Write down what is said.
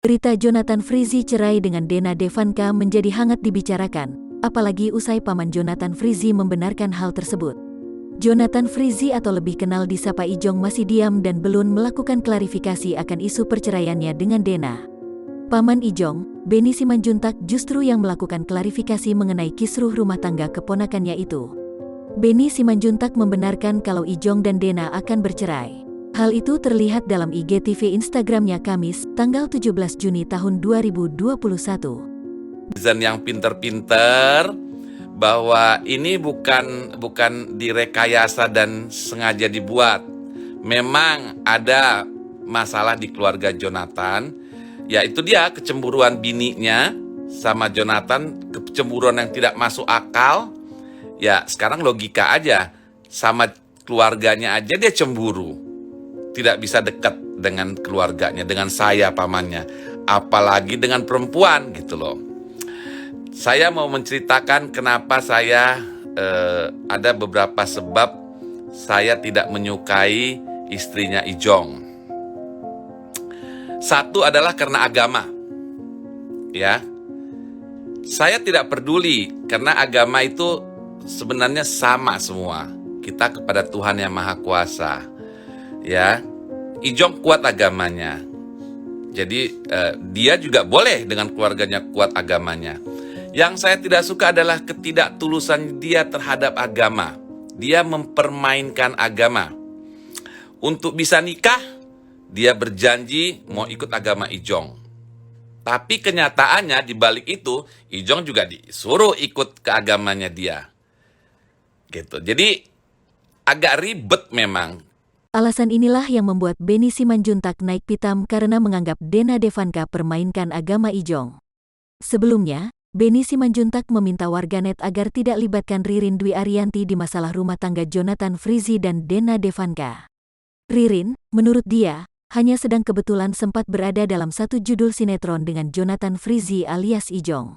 Berita Jonathan Frizzy cerai dengan Dena Devanka menjadi hangat dibicarakan, apalagi usai paman Jonathan Frizzy membenarkan hal tersebut. Jonathan Frizzy atau lebih kenal disapa Ijong masih diam dan belum melakukan klarifikasi akan isu perceraiannya dengan Dena. Paman Ijong, Benny Simanjuntak justru yang melakukan klarifikasi mengenai kisruh rumah tangga keponakannya itu. Benny Simanjuntak membenarkan kalau Ijong dan Dena akan bercerai. Hal itu terlihat dalam IGTV Instagramnya Kamis, tanggal 17 Juni tahun 2021. Netizen yang pinter-pinter bahwa ini bukan direkayasa dan sengaja dibuat. Memang ada masalah di keluarga Jonathan, yaitu dia kecemburuan bininya sama Jonathan, kecemburuan yang tidak masuk akal. Ya sekarang logika aja, sama keluarganya aja dia cemburu. Tidak bisa dekat dengan keluarganya, dengan saya pamannya, apalagi dengan perempuan gitu loh. Saya mau menceritakan kenapa saya ada beberapa sebab saya tidak menyukai istrinya Ijong. Satu adalah karena agama. Ya. Saya tidak peduli karena agama itu sebenarnya sama semua. Kita kepada Tuhan yang Maha Kuasa. Ya, Ijong kuat agamanya. Jadi dia juga boleh dengan keluarganya kuat agamanya. Yang saya tidak suka adalah ketidaktulusan dia terhadap agama. Dia mempermainkan agama. Untuk bisa nikah, dia berjanji mau ikut agama Ijong. Tapi kenyataannya di balik itu, Ijong juga disuruh ikut ke agamanya dia. Gitu. Jadi agak ribet memang. Alasan inilah yang membuat Benny Simanjuntak naik pitam karena menganggap Dena Devanka permainkan agama Ijong. Sebelumnya, Benny Simanjuntak meminta warganet agar tidak libatkan Ririn Dwi Ariyanti di masalah rumah tangga Jonathan Frizzy dan Dena Devanka. Ririn, menurut dia, hanya sedang kebetulan sempat berada dalam satu judul sinetron dengan Jonathan Frizzy alias Ijong.